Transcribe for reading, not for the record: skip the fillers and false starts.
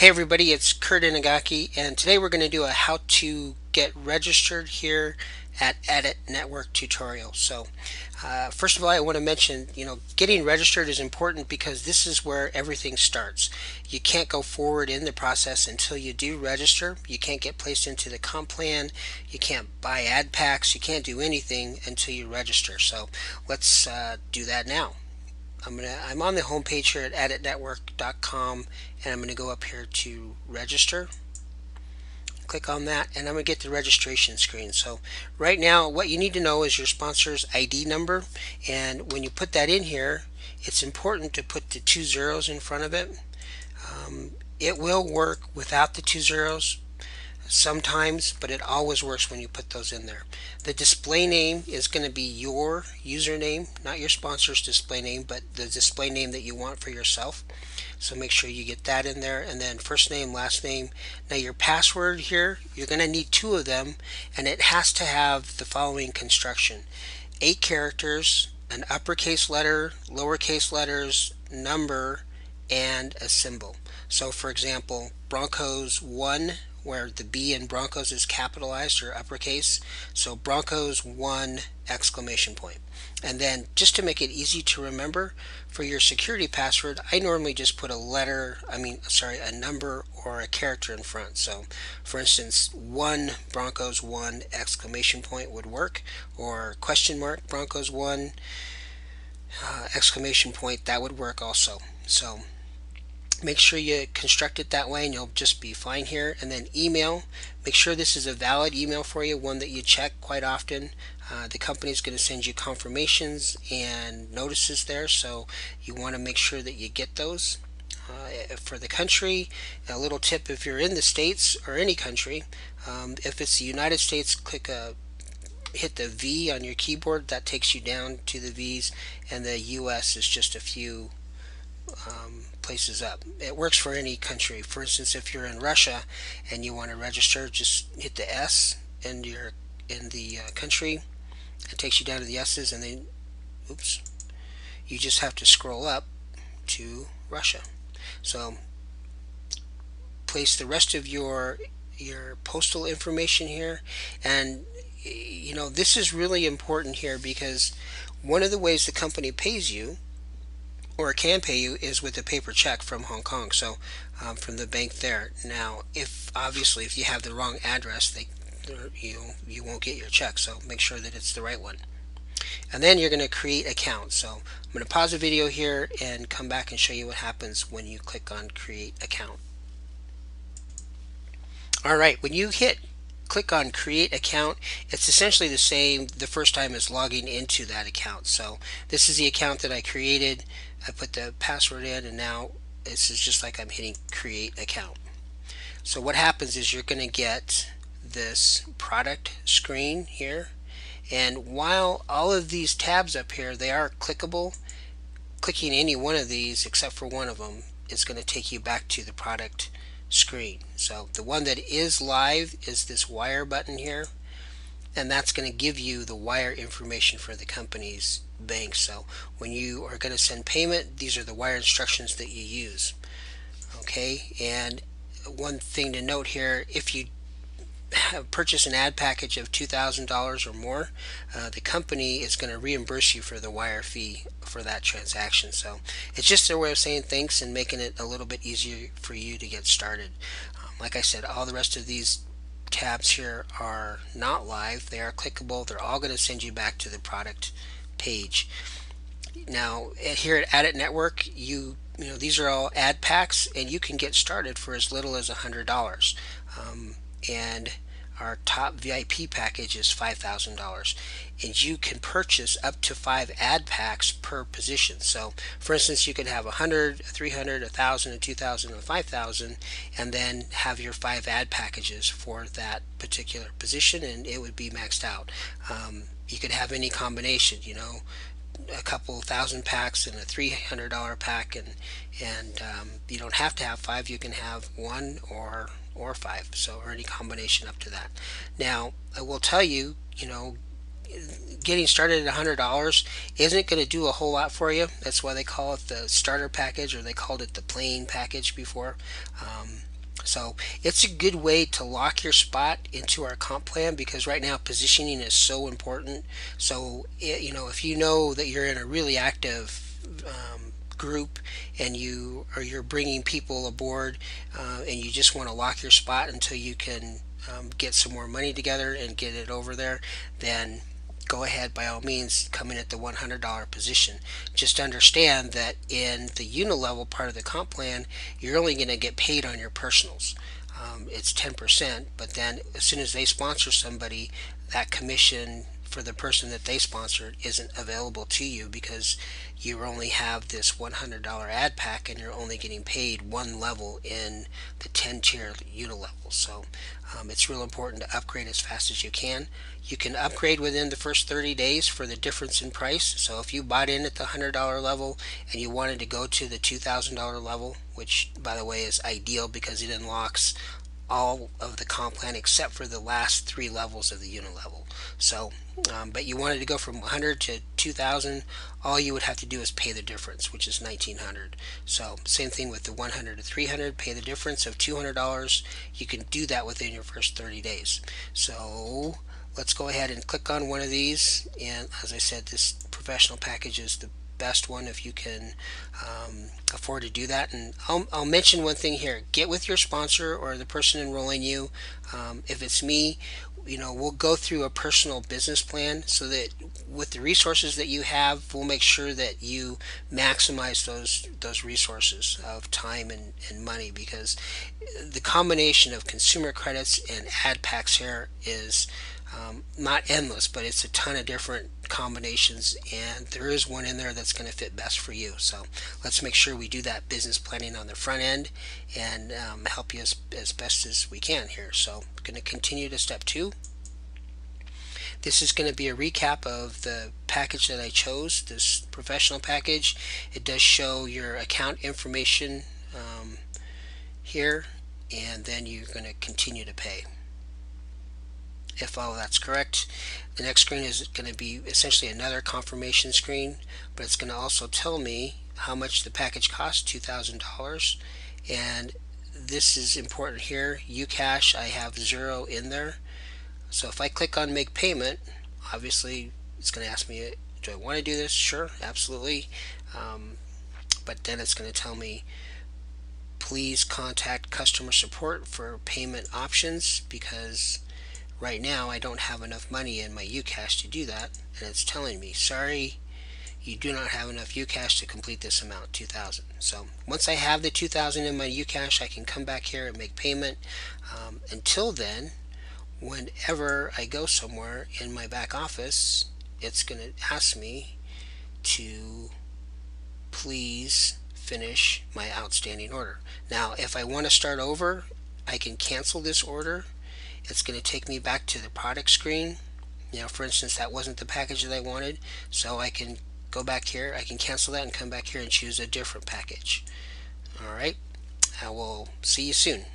Hey everybody, it's Kurt Inagaki, and today we're going to do a how to get registered here at ADITnetwork tutorial. First of all, I want to mention, getting registered is important because this is where everything starts. You can't go forward in the process until you do register. You can't get placed into the comp plan. You can't buy ad packs. You can't do anything until you register. So let's do that now. I'm on the home page here at ADITnetwork.com, and I'm gonna go up here to register. Click on that, and I'm gonna get the registration screen. So right now, what you need to know is your sponsor's ID number, and when you put that in here, it's important to put the 2 zeros in front of it. It will work without the 2 zeros sometimes, but it always works when you put those in there. The display name is going to be your username, not your sponsor's display name, but the display name that you want for yourself. So make sure you get that in there, and then first name, last name. Now your password here, you're going to need 2 of them, and it has to have the following construction: 8 characters, an uppercase letter, lowercase letters, number, and a symbol. So for example, Broncos 1, where the B in Broncos is capitalized or uppercase. So Broncos 1 exclamation point. And then just to make it easy to remember, for your security password, I normally just put a number or a character in front. So for instance, 1 Broncos 1 exclamation point would work, or question mark Broncos 1 exclamation point, that would work also. So make sure you construct it that way and you'll just be fine here. And then email, make sure this is a valid email for you, one that you check quite often. The company is going to send you confirmations and notices there, so you want to make sure that you get those. For the country, a little tip: if you're in the States or any country, if it's the United States, hit the V on your keyboard. That takes you down to the V's, and the US is just a few places up. It works for any country. For instance, if you're in Russia and you want to register, just hit the S in the country. It takes you down to the S's, and then you just have to scroll up to Russia. So place the rest of your postal information here, and this is really important here because one of the ways the company pays you, or can pay you, is with a paper check from Hong Kong. So from the bank there. Now, if you have the wrong address, you won't get your check. So make sure that it's the right one. And then you're going to create account. So I'm going to pause the video here and come back and show you what happens when you click on create account. Alright, when you click on create account, it's essentially the same the first time as logging into that account. So this is the account that I created. I put the password in, and now this is just like I'm hitting create account. So what happens is you're going to get this product screen here, and while all of these tabs up here, they are clickable, clicking any one of these except for one of them is going to take you back to the product screen. So the one that is live is this wire button here, and that's going to give you the wire information for the company's bank. So when you are going to send payment, these are the wire instructions that you use. Okay, and one thing to note here: if you purchase an ad package of $2,000 or more, the company is going to reimburse you for the wire fee for that transaction. So it's just their way of saying thanks and making it a little bit easier for you to get started. Like I said, all the rest of these tabs here are not live. They are clickable. They're all going to send you back to the product page. Now here at ADITnetwork, these are all ad packs, and you can get started for as little as $100. And our top VIP package is $5,000, and you can purchase up to 5 ad packs per position. So for instance, you could have 100, 300, 1,000, 2,000, and 5,000, and then have your 5 ad packages for that particular position, and it would be maxed out. You could have any combination, a couple thousand packs and a $300 pack, and you don't have to have 5. You can have 1 or 5, or any combination up to that. Now I will tell you, getting started at $100 isn't going to do a whole lot for you. That's why they call it the starter package, or they called it the plain package before. So it's a good way to lock your spot into our comp plan, because right now positioning is so important. So if you know that you're in a really active group, and you're bringing people aboard, and you just want to lock your spot until you can get some more money together and get it over there, then go ahead, by all means, come in at the $100 position. Just understand that in the unilevel part of the comp plan, you're only going to get paid on your personals. It's 10%, but then as soon as they sponsor somebody, that commission for the person that they sponsored isn't available to you, because you only have this $100 ad pack, and you're only getting paid one level in the 10-tier unilevel. So it's real important to upgrade as fast as you can. You can upgrade within the first 30 days for the difference in price. So if you bought in at the $100 level and you wanted to go to the $2,000 level, which by the way is ideal because it unlocks all of the comp plan except for the last three levels of the unilevel. So, but you wanted to go from 100 to 2,000, all you would have to do is pay the difference, which is 1,900. So, same thing with the 100 to 300, pay the difference of $200. You can do that within your first 30 days. So, let's go ahead and click on one of these. And as I said, this professional package is the best one if you can afford to do that. And I'll mention one thing here: get with your sponsor or the person enrolling you. If it's me, we'll go through a personal business plan, so that with the resources that you have, we'll make sure that you maximize those resources of time and money, because the combination of consumer credits and ad packs here is not endless, but it's a ton of different combinations, and there is one in there that's going to fit best for you. So let's make sure we do that business planning on the front end, and help you as best as we can here. So I'm going to continue to step 2. This is going to be a recap of the package that I chose, this professional package. It does show your account information here, and then you're going to continue to pay. If all that's correct, the next screen is going to be essentially another confirmation screen, but it's going to also tell me how much the package costs, $2,000. And this is important here, Ucash, I have 0 in there. So if I click on make payment, obviously it's going to ask me, do I want to do this? Sure, absolutely. But then it's going to tell me, please contact customer support for payment options, because right now I don't have enough money in my Ucash to do that, and it's telling me, sorry, you do not have enough Ucash to complete this amount, 2,000. So once I have the 2,000 in my Ucash, I can come back here and make payment. Until then, whenever I go somewhere in my back office, it's going to ask me to please finish my outstanding order. Now, if I want to start over, I can cancel this order. It's going to take me back to the product screen. For instance, that wasn't the package that I wanted, so I can go back here, I can cancel that and come back here and choose a different package. Alright, I will see you soon.